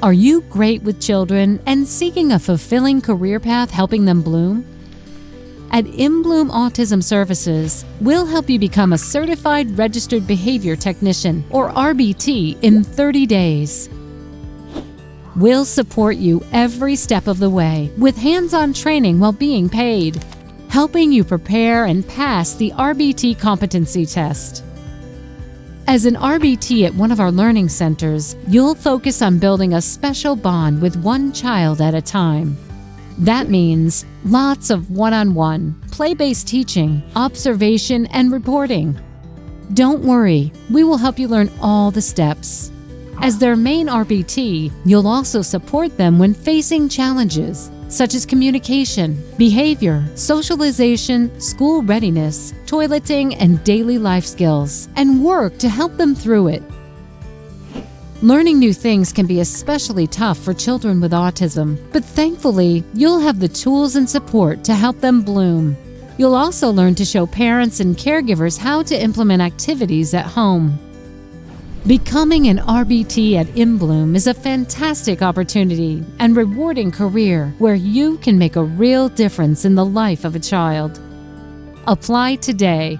Are you great with children and seeking a fulfilling career path helping them bloom? At InBloom Autism Services, we'll help you become a Certified Registered Behavior Technician, or RBT, in 30 days. We'll support you every step of the way with hands-on training while being paid, helping you prepare and pass the RBT competency test. As an RBT at one of our learning centers, you'll focus on building a special bond with one child at a time. That means lots of one-on-one, play-based teaching, observation, and reporting. Don't worry, we will help you learn all the steps. As their main RBT, you'll also support them when facing challenges such as communication, behavior, socialization, school readiness, toileting, and daily life skills, and work to help them through it. Learning new things can be especially tough for children with autism, but thankfully, you'll have the tools and support to help them bloom. You'll also learn to show parents and caregivers how to implement activities at home. Becoming an RBT at InBloom is a fantastic opportunity and rewarding career where you can make a real difference in the life of a child. Apply today